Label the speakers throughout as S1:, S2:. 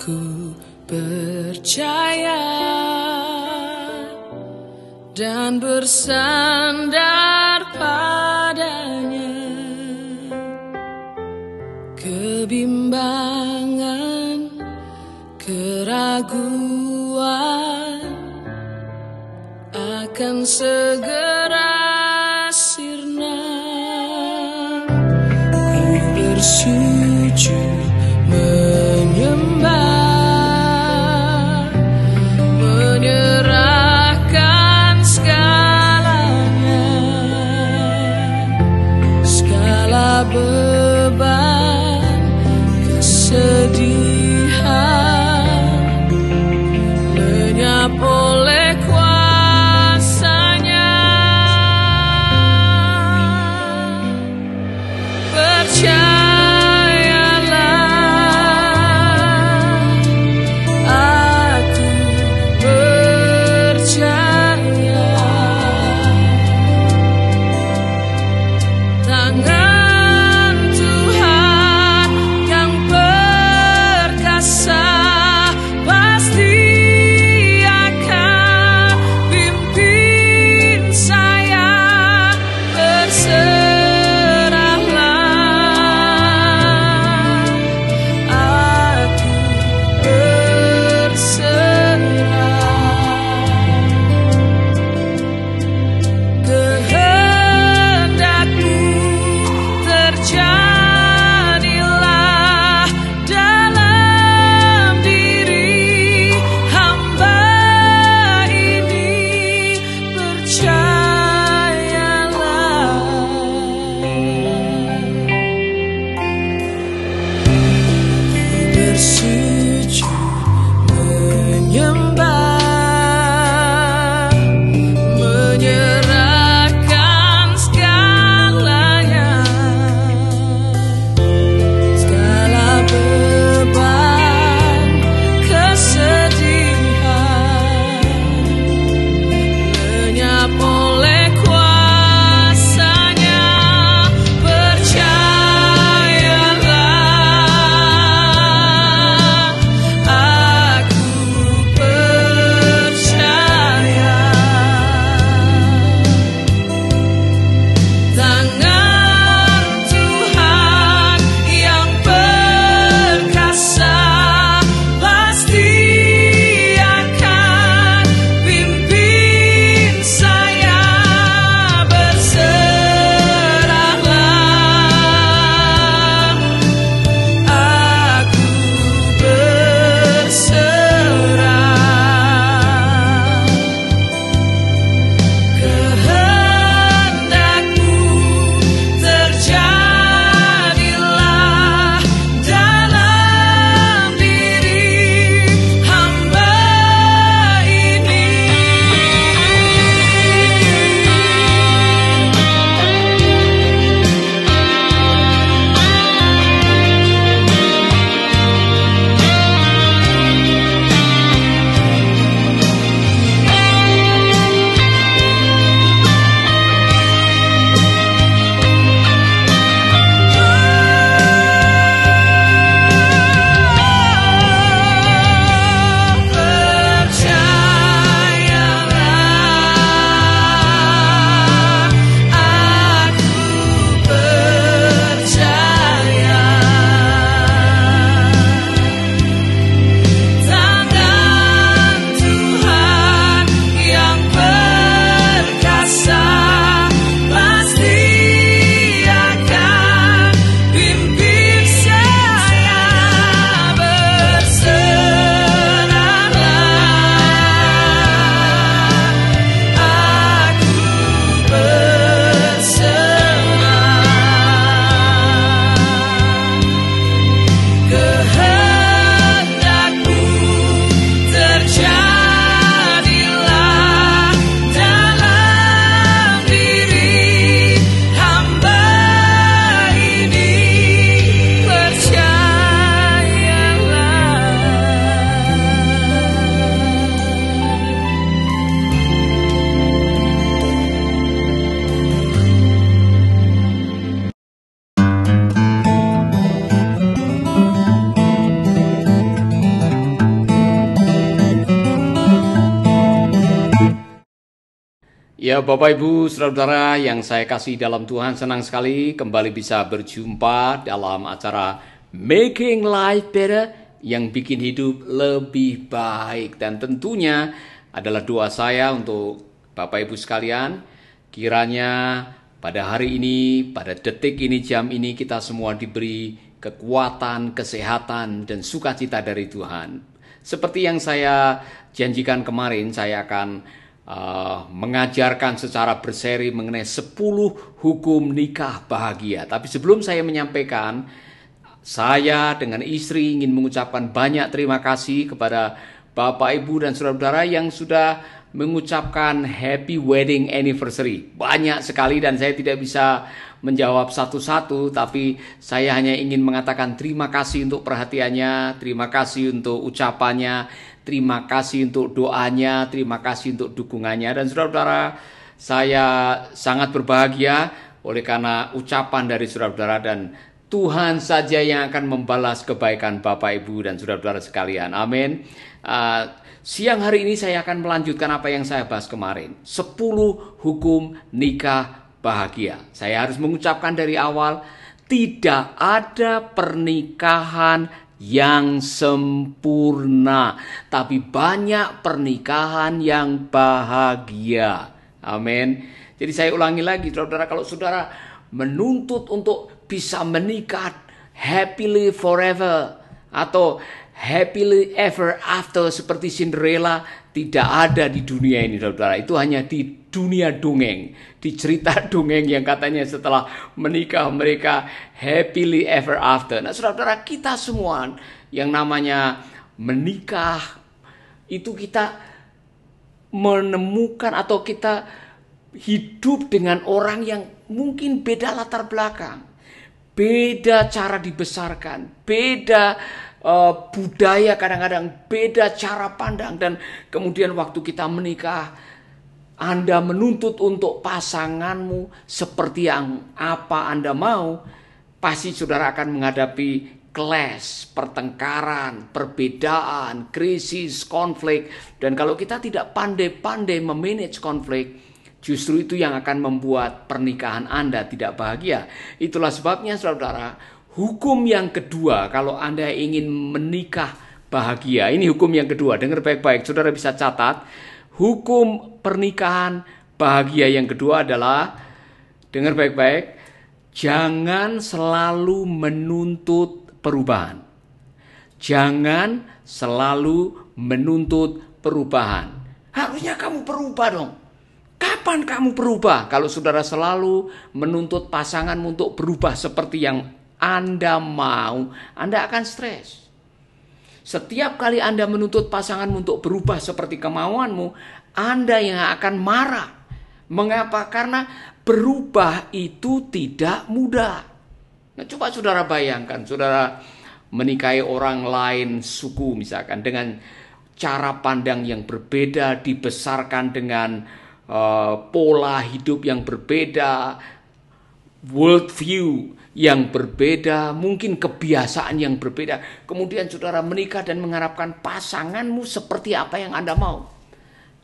S1: Ku percaya dan bersandar padanya. Kebimbangan, keraguan akan segera sirna. Ku bersujud menyembah, menyerahkan segalanya, segala beban, kesedihan, lenyap oleh kuasa-Nya. Percayalah
S2: Ya, Bapak Ibu, saudara-saudara yang saya kasih dalam Tuhan, senang sekali kembali bisa berjumpa dalam acara Making Life Better yang bikin hidup lebih baik. Dan tentunya adalah doa saya untuk Bapak Ibu sekalian, kiranya pada hari ini, pada detik ini, jam ini kita semua diberi kekuatan, kesehatan, dan sukacita dari Tuhan. Seperti yang saya janjikan kemarin, saya akan mengajarkan secara berseri mengenai 10 hukum nikah bahagia. Tapi sebelum saya menyampaikan, saya dengan istri ingin mengucapkan banyak terima kasih kepada Bapak, Ibu, dan saudara-saudara yang sudah mengucapkan happy wedding anniversary. Banyak sekali dan saya tidak bisa menjawab satu-satu, tapi saya hanya ingin mengatakan terima kasih untuk perhatiannya, terima kasih untuk ucapannya, terima kasih untuk doanya, terima kasih untuk dukungannya. Dan saudara-saudara, saya sangat berbahagia oleh karena ucapan dari saudara-saudara, dan Tuhan saja yang akan membalas kebaikan Bapak, Ibu, dan saudara-saudara sekalian. Amin. Siang hari ini saya akan melanjutkan apa yang saya bahas kemarin. 10 hukum nikah bahagia. Saya harus mengucapkan dari awal, tidak ada pernikahan yang sempurna, tapi banyak pernikahan yang bahagia. Amin. Jadi saya ulangi lagi, saudara, kalau saudara menuntut untuk bisa menikah happily forever atau happily ever after seperti Cinderella, tidak ada di dunia ini, saudara. Itu hanya di dunia dongeng, di cerita dongeng yang katanya setelah menikah mereka happily ever after. Nah, saudara-saudara, kita semua yang namanya menikah itu kita menemukan atau kita hidup dengan orang yang mungkin beda latar belakang, beda cara dibesarkan, beda budaya, kadang-kadang beda cara pandang. Dan kemudian waktu kita menikah, Anda menuntut untuk pasanganmu seperti yang apa Anda mau, pasti saudara akan menghadapi clash, pertengkaran, perbedaan, krisis, konflik. Dan kalau kita tidak pandai-pandai memanage konflik, justru itu yang akan membuat pernikahan Anda tidak bahagia. Itulah sebabnya, saudara, hukum yang kedua kalau Anda ingin menikah bahagia, ini hukum yang kedua, dengar baik-baik, saudara bisa catat. Hukum pernikahan bahagia yang kedua adalah, dengar baik-baik, jangan selalu menuntut perubahan. Jangan selalu menuntut perubahan. Harusnya kamu berubah dong. Kapan kamu berubah? Kalau saudara selalu menuntut pasanganmu untuk berubah seperti yang Anda mau, Anda akan stres. Setiap kali Anda menuntut pasanganmu untuk berubah seperti kemauanmu, Anda yang akan marah. Mengapa? Karena berubah itu tidak mudah. Nah, coba saudara bayangkan, saudara menikahi orang lain suku misalkan, dengan cara pandang yang berbeda, dibesarkan dengan pola hidup yang berbeda, worldview yang berbeda, mungkin kebiasaan yang berbeda. Kemudian saudara menikah dan mengharapkan pasanganmu seperti apa yang Anda mau.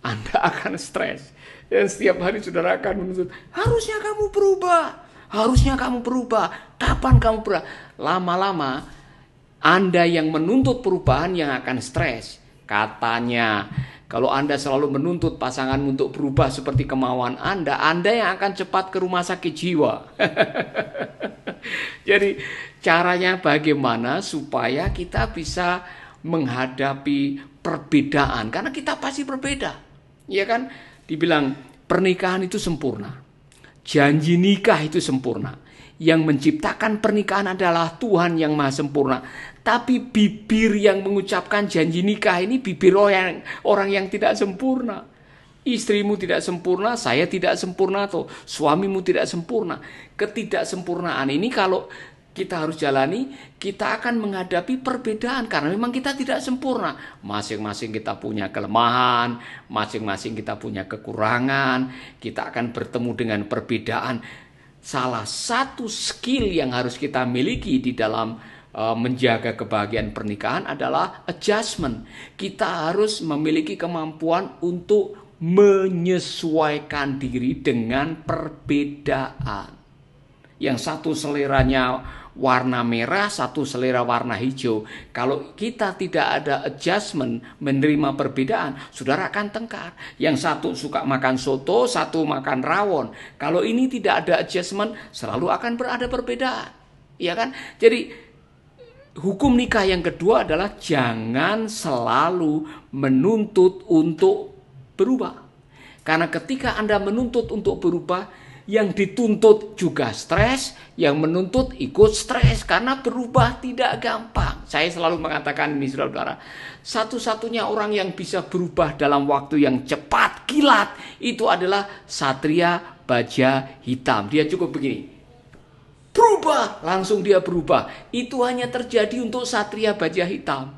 S2: Anda akan stres. Dan setiap hari saudara akan menuntut, harusnya kamu berubah. Harusnya kamu berubah. Kapan kamu berubah? Lama-lama Anda yang menuntut perubahan yang akan stres. Katanya, kalau Anda selalu menuntut pasanganmu untuk berubah seperti kemauan Anda yang akan cepat ke rumah sakit jiwa. Jadi caranya bagaimana supaya kita bisa menghadapi perbedaan, karena kita pasti berbeda. Ya kan? Dibilang pernikahan itu sempurna. Janji nikah itu sempurna. Yang menciptakan pernikahan adalah Tuhan yang Maha Sempurna. Tapi bibir yang mengucapkan janji nikah ini bibir orang yang tidak sempurna. Istrimu tidak sempurna, saya tidak sempurna, atau suamimu tidak sempurna. Ketidaksempurnaan ini kalau kita harus jalani, kita akan menghadapi perbedaan karena memang kita tidak sempurna. Masing-masing kita punya kelemahan, masing-masing kita punya kekurangan, kita akan bertemu dengan perbedaan. Salah satu skill yang harus kita miliki di dalam menjaga kebahagiaan pernikahan adalah adjustment. Kita harus memiliki kemampuan untuk menyesuaikan diri dengan perbedaan. Yang satu seleranya warna merah, satu selera warna hijau. Kalau kita tidak ada adjustment, menerima perbedaan, saudara akan tengkar. Yang satu suka makan soto, satu makan rawon. Kalau ini tidak ada adjustment, selalu akan berada perbedaan. Ya kan? Jadi hukum nikah yang kedua adalah jangan selalu menuntut untuk berubah. Karena ketika Anda menuntut untuk berubah, yang dituntut juga stres, yang menuntut ikut stres. Karena berubah tidak gampang. Saya selalu mengatakan ini, saudara-saudara, satu-satunya orang yang bisa berubah dalam waktu yang cepat, kilat, itu adalah Satria Baja Hitam. Dia cukup begini, berubah, langsung dia berubah. Itu hanya terjadi untuk Satria Baja Hitam.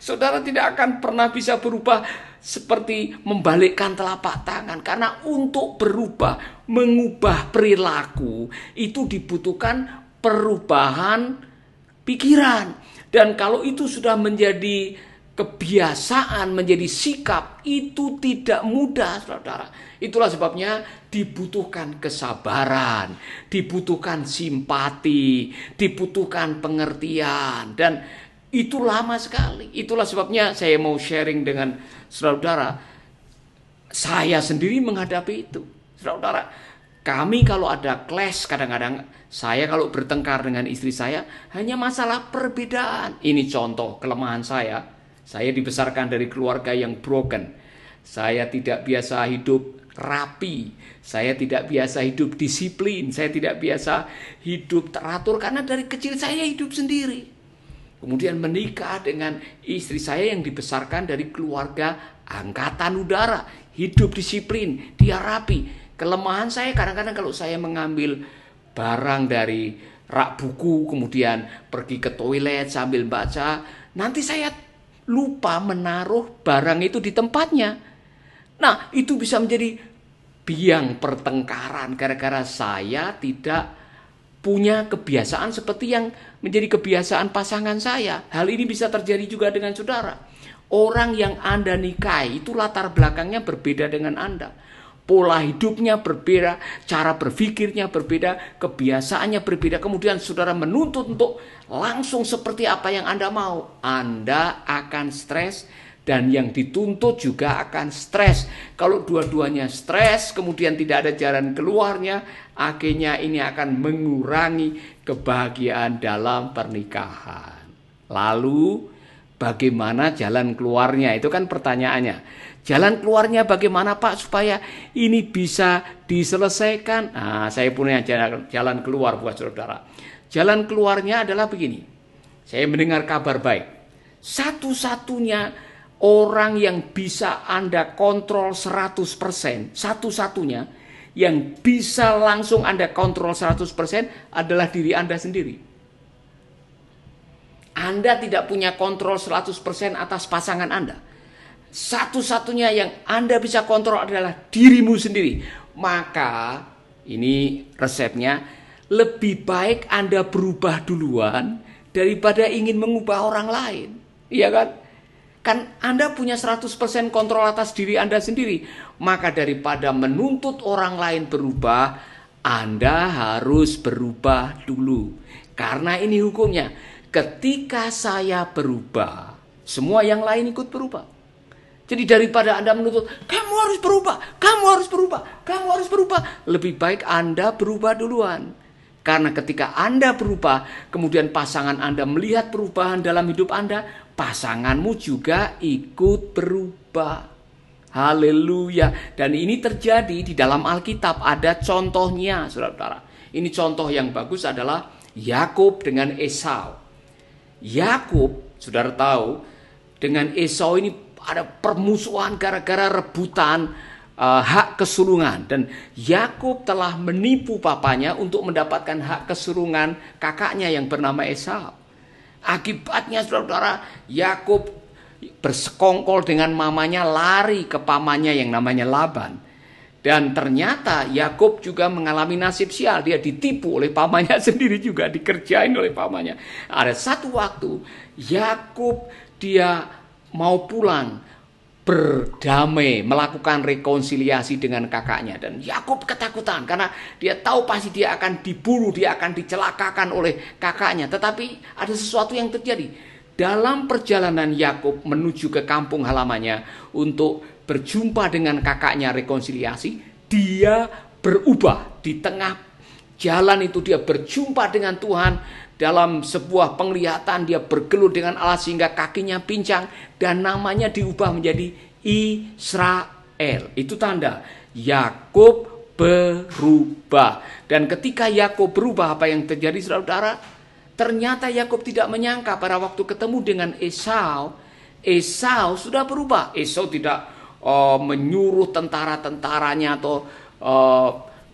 S2: Saudara tidak akan pernah bisa berubah seperti membalikkan telapak tangan. Karena untuk berubah, mengubah perilaku, itu dibutuhkan perubahan pikiran. Dan kalau itu sudah menjadi kebiasaan, menjadi sikap, itu tidak mudah, saudara. Itulah sebabnya dibutuhkan kesabaran, dibutuhkan simpati, dibutuhkan pengertian. Dan itu lama sekali. Itulah sebabnya saya mau sharing dengan saudara-saudara. Saya sendiri menghadapi itu. Saudara-saudara, kami kalau ada clash, kadang-kadang saya kalau bertengkar dengan istri saya, hanya masalah perbedaan. Ini contoh kelemahan saya. Saya dibesarkan dari keluarga yang broken. Saya tidak biasa hidup rapi. Saya tidak biasa hidup disiplin. Saya tidak biasa hidup teratur. Karena dari kecil saya hidup sendiri. Kemudian menikah dengan istri saya yang dibesarkan dari keluarga angkatan udara. Hidup disiplin, dia rapi. Kelemahan saya kadang-kadang kalau saya mengambil barang dari rak buku, kemudian pergi ke toilet sambil baca, nanti saya lupa menaruh barang itu di tempatnya. Nah, itu bisa menjadi biang pertengkaran gara-gara saya tidak punya kebiasaan seperti yang menjadi kebiasaan pasangan saya. Hal ini bisa terjadi juga dengan saudara. Orang yang Anda nikahi itu latar belakangnya berbeda dengan Anda. Pola hidupnya berbeda, cara berpikirnya berbeda, kebiasaannya berbeda. Kemudian saudara menuntut untuk langsung seperti apa yang Anda mau. Anda akan stres. Dan yang dituntut juga akan stres. Kalau dua-duanya stres, kemudian tidak ada jalan keluarnya, akhirnya ini akan mengurangi kebahagiaan dalam pernikahan. Lalu, bagaimana jalan keluarnya? Itu kan pertanyaannya. Jalan keluarnya bagaimana, Pak, supaya ini bisa diselesaikan? Nah, saya punya jalan keluar buat saudara. Jalan keluarnya adalah begini. Saya mendengar kabar baik. Satu-satunya orang yang bisa Anda kontrol 100%, satu-satunya yang bisa langsung Anda kontrol 100% adalah diri Anda sendiri. Anda tidak punya kontrol 100% atas pasangan Anda. Satu-satunya yang Anda bisa kontrol adalah dirimu sendiri. Maka, ini resepnya, lebih baik Anda berubah duluan daripada ingin mengubah orang lain. Iya kan? Kan Anda punya 100% kontrol atas diri Anda sendiri. Maka daripada menuntut orang lain berubah, Anda harus berubah dulu. Karena ini hukumnya. Ketika saya berubah, semua yang lain ikut berubah. Jadi daripada Anda menuntut, kamu harus berubah, kamu harus berubah, kamu harus berubah. Lebih baik Anda berubah duluan. Karena ketika Anda berubah, kemudian pasangan Anda melihat perubahan dalam hidup Anda, pasanganmu juga ikut berubah. Haleluya. Dan ini terjadi di dalam Alkitab. Ada contohnya, saudara-saudara. Ini contoh yang bagus adalah Yakub dengan Esau. Yakub, saudara tahu, dengan Esau ini ada permusuhan gara-gara rebutan hak kesulungan. Dan Yakub telah menipu papanya untuk mendapatkan hak kesulungan kakaknya yang bernama Esau. Akibatnya saudara-saudara, Yakub bersekongkol dengan mamanya, lari ke pamannya yang namanya Laban. Dan ternyata Yakub juga mengalami nasib sial. Dia ditipu oleh pamannya sendiri juga, dikerjain oleh pamannya. Ada satu waktu Yakub dia mau pulang, berdamai, melakukan rekonsiliasi dengan kakaknya. Dan Yakub ketakutan karena dia tahu pasti dia akan dibunuh, dia akan dicelakakan oleh kakaknya. Tetapi ada sesuatu yang terjadi. Dalam perjalanan Yakub menuju ke kampung halamannya untuk berjumpa dengan kakaknya rekonsiliasi, dia berubah. Di tengah jalan itu dia berjumpa dengan Tuhan. Dalam sebuah penglihatan dia bergelut dengan Allah sehingga kakinya pincang dan namanya diubah menjadi Israel. Itu tanda Yakub berubah. Dan ketika Yakub berubah, apa yang terjadi saudara? Ternyata Yakub tidak menyangka pada waktu ketemu dengan Esau sudah berubah. Esau tidak menyuruh tentara-tentaranya atau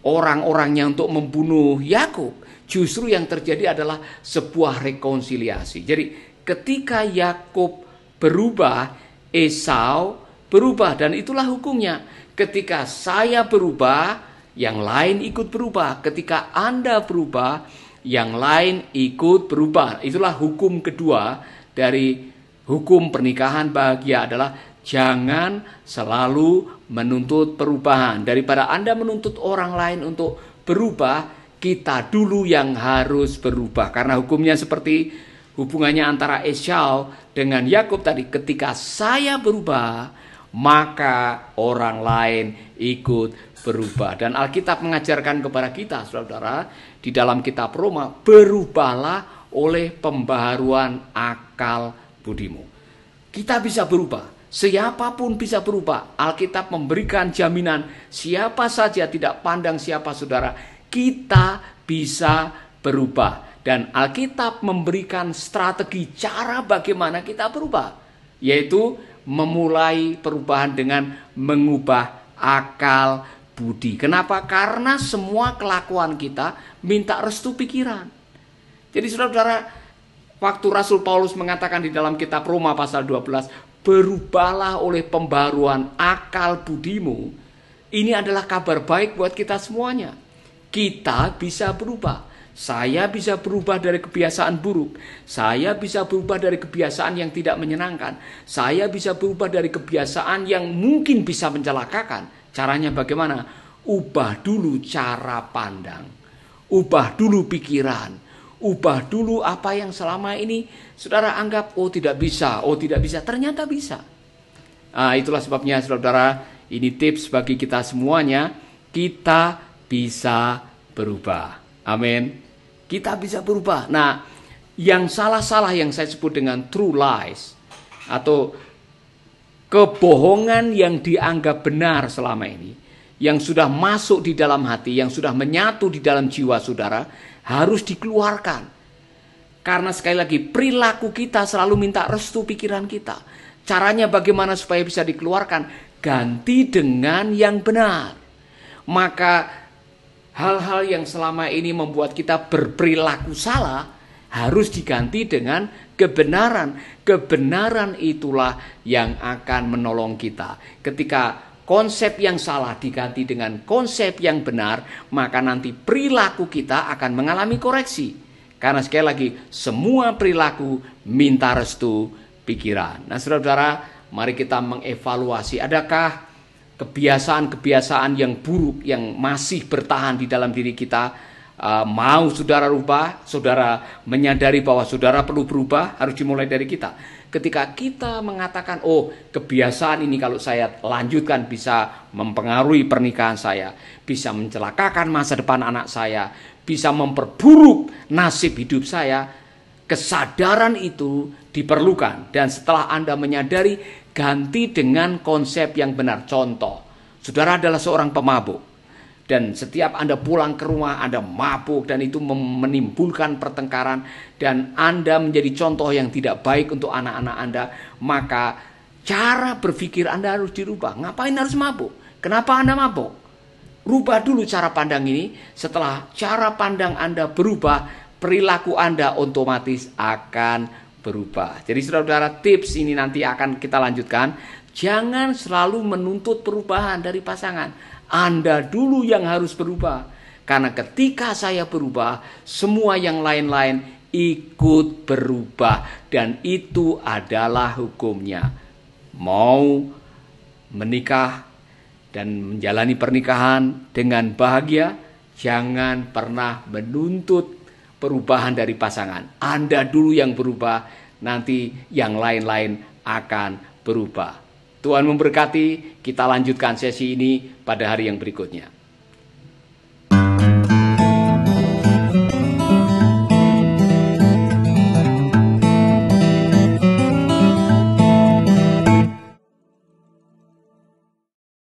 S2: orang-orangnya untuk membunuh Yakub. Justru yang terjadi adalah sebuah rekonsiliasi. Jadi ketika Yakub berubah, Esau berubah, dan itulah hukumnya. Ketika saya berubah, yang lain ikut berubah. Ketika Anda berubah, yang lain ikut berubah. Itulah hukum kedua dari hukum pernikahan bahagia adalah jangan selalu menuntut perubahan. Daripada Anda menuntut orang lain untuk berubah, kita dulu yang harus berubah. Karena hukumnya seperti hubungannya antara Esau dengan Yakub tadi. Ketika saya berubah, maka orang lain ikut berubah. Dan Alkitab mengajarkan kepada kita, saudara, di dalam kitab Roma, berubahlah oleh pembaharuan akal budimu. Kita bisa berubah. Siapapun bisa berubah. Alkitab memberikan jaminan siapa saja, tidak pandang siapa saudara, kita bisa berubah. Dan Alkitab memberikan strategi cara bagaimana kita berubah, yaitu memulai perubahan dengan mengubah akal budi. Kenapa? Karena semua kelakuan kita minta restu pikiran. Jadi saudara, waktu Rasul Paulus mengatakan di dalam kitab Roma pasal 12, berubahlah oleh pembaruan akal budimu, ini adalah kabar baik buat kita semuanya. Kita bisa berubah. Saya bisa berubah dari kebiasaan buruk. Saya bisa berubah dari kebiasaan yang tidak menyenangkan. Saya bisa berubah dari kebiasaan yang mungkin bisa mencelakakan. Caranya bagaimana? Ubah dulu cara pandang. Ubah dulu pikiran. Ubah dulu apa yang selama ini saudara anggap, oh tidak bisa, ternyata bisa. Itulah sebabnya saudara, ini tips bagi kita semuanya. Kita bisa berubah. Amin. Kita bisa berubah. Nah, yang salah-salah yang saya sebut dengan true lies atau kebohongan yang dianggap benar selama ini, yang sudah masuk di dalam hati, yang sudah menyatu di dalam jiwa saudara, harus dikeluarkan. Karena sekali lagi perilaku kita selalu minta restu pikiran kita. Caranya bagaimana supaya bisa dikeluarkan? Ganti dengan yang benar. Maka hal-hal yang selama ini membuat kita berperilaku salah harus diganti dengan kebenaran. Kebenaran itulah yang akan menolong kita. Ketika konsep yang salah diganti dengan konsep yang benar, maka nanti perilaku kita akan mengalami koreksi. Karena sekali lagi, semua perilaku minta restu pikiran. Nah saudara, mari kita mengevaluasi, adakah kebiasaan-kebiasaan yang buruk yang masih bertahan di dalam diri kita. Mau saudara rubah, saudara menyadari bahwa saudara perlu berubah, harus dimulai dari kita. Ketika kita mengatakan, oh kebiasaan ini kalau saya lanjutkan bisa mempengaruhi pernikahan saya, bisa mencelakakan masa depan anak saya, bisa memperburuk nasib hidup saya, kesadaran itu diperlukan. Dan setelah Anda menyadari, ganti dengan konsep yang benar. Contoh, saudara adalah seorang pemabuk. Dan setiap Anda pulang ke rumah, Anda mabuk dan itu menimbulkan pertengkaran. Dan Anda menjadi contoh yang tidak baik untuk anak-anak Anda. Maka cara berpikir Anda harus dirubah. Ngapain harus mabuk? Kenapa Anda mabuk? Rubah dulu cara pandang ini. Setelah cara pandang Anda berubah, perilaku Anda otomatis akan berubah. Jadi saudara-saudara, tips ini nanti akan kita lanjutkan. Jangan selalu menuntut perubahan dari pasangan. Anda dulu yang harus berubah. Karena ketika saya berubah, semua yang lain-lain ikut berubah. Dan itu adalah hukumnya. Mau menikah dan menjalani pernikahan dengan bahagia, jangan pernah menuntut perubahan dari pasangan. Anda dulu yang berubah, nanti yang lain-lain akan berubah. Tuhan memberkati, kita lanjutkan sesi ini pada hari yang berikutnya.